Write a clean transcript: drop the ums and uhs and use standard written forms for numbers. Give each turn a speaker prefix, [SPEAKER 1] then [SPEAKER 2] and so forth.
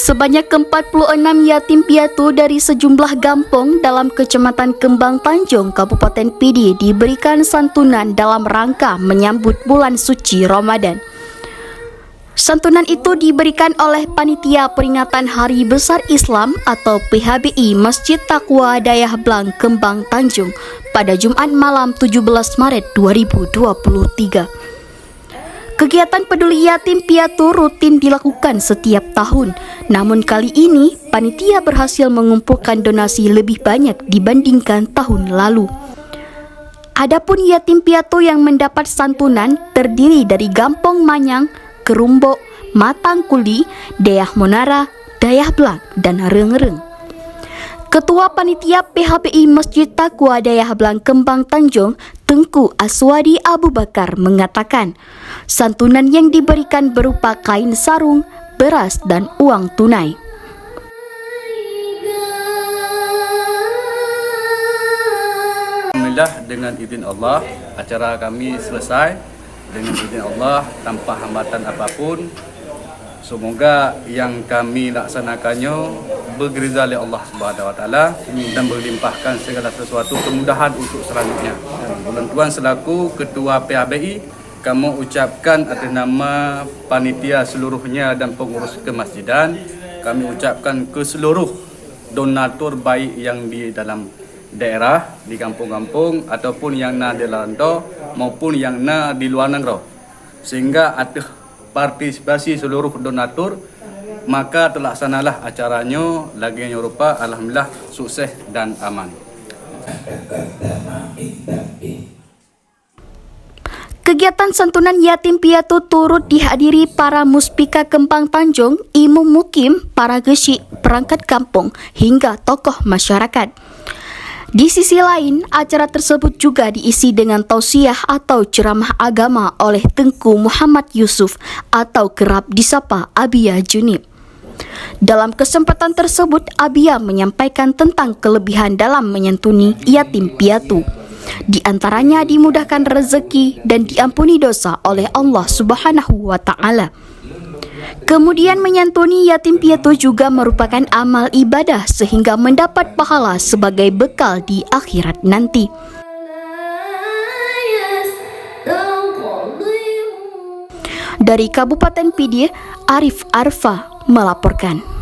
[SPEAKER 1] Sebanyak 46 yatim piatu dari sejumlah kampung dalam Kecamatan Kembang Tanjung, Kabupaten Pidi diberikan santunan dalam rangka menyambut bulan suci Ramadan. Santunan itu diberikan oleh Panitia Peringatan Hari Besar Islam atau PHBI Masjid Taqwa Dayah Blang Kembang Tanjung pada Jumat malam 17 Maret 2023. Kegiatan peduli yatim piatu rutin dilakukan setiap tahun. Namun kali ini, panitia berhasil mengumpulkan donasi lebih banyak dibandingkan tahun lalu. Adapun yatim piatu yang mendapat santunan terdiri dari Gampong Manyang, Kerumbok, Matang Kuli, Dayah Monara, Dayah Blang, dan Rengreng. Ketua Panitia PHBI Masjid Taqwa Dayah Blang Kembang Tanjung, Tengku Aswadi Abu Bakar mengatakan, santunan yang diberikan berupa kain sarung, beras, dan uang tunai.
[SPEAKER 2] Alhamdulillah, dengan izin Allah, acara kami selesai dengan izin Allah tanpa hambatan apapun. Semoga yang kami laksanakannya bergerizah oleh Allah Subhanahu Wa Taala dan berlimpahkan segala sesuatu kemudahan untuk selanjutnya. Tuan selaku Ketua PHBI, kami ucapkan atas nama panitia seluruhnya dan pengurus kemasjidan, kami ucapkan ke seluruh donatur baik yang di dalam daerah, di kampung-kampung ataupun yang di rantau maupun yang di luar negara, sehingga ada partisipasi seluruh donatur, maka terlaksanalah acaranya lagi yang rupa. Alhamdulillah sukses dan aman.
[SPEAKER 1] Kegiatan santunan yatim piatu turut dihadiri para muspika Kembang Tanjung, imam mukim, para gesik, perangkat kampung, hingga tokoh masyarakat. Di sisi lain, acara tersebut juga diisi dengan tausiah atau ceramah agama oleh Tengku Muhammad Yusuf atau kerap disapa Abia Junib. Dalam kesempatan tersebut, Abia menyampaikan tentang kelebihan dalam menyantuni yatim piatu. Di antaranya dimudahkan rezeki dan diampuni dosa oleh Allah Subhanahu wa Ta'ala. Kemudian menyantuni yatim piatu juga merupakan amal ibadah sehingga mendapat pahala sebagai bekal di akhirat nanti. Dari Kabupaten Pidi, Arif Arfa melaporkan.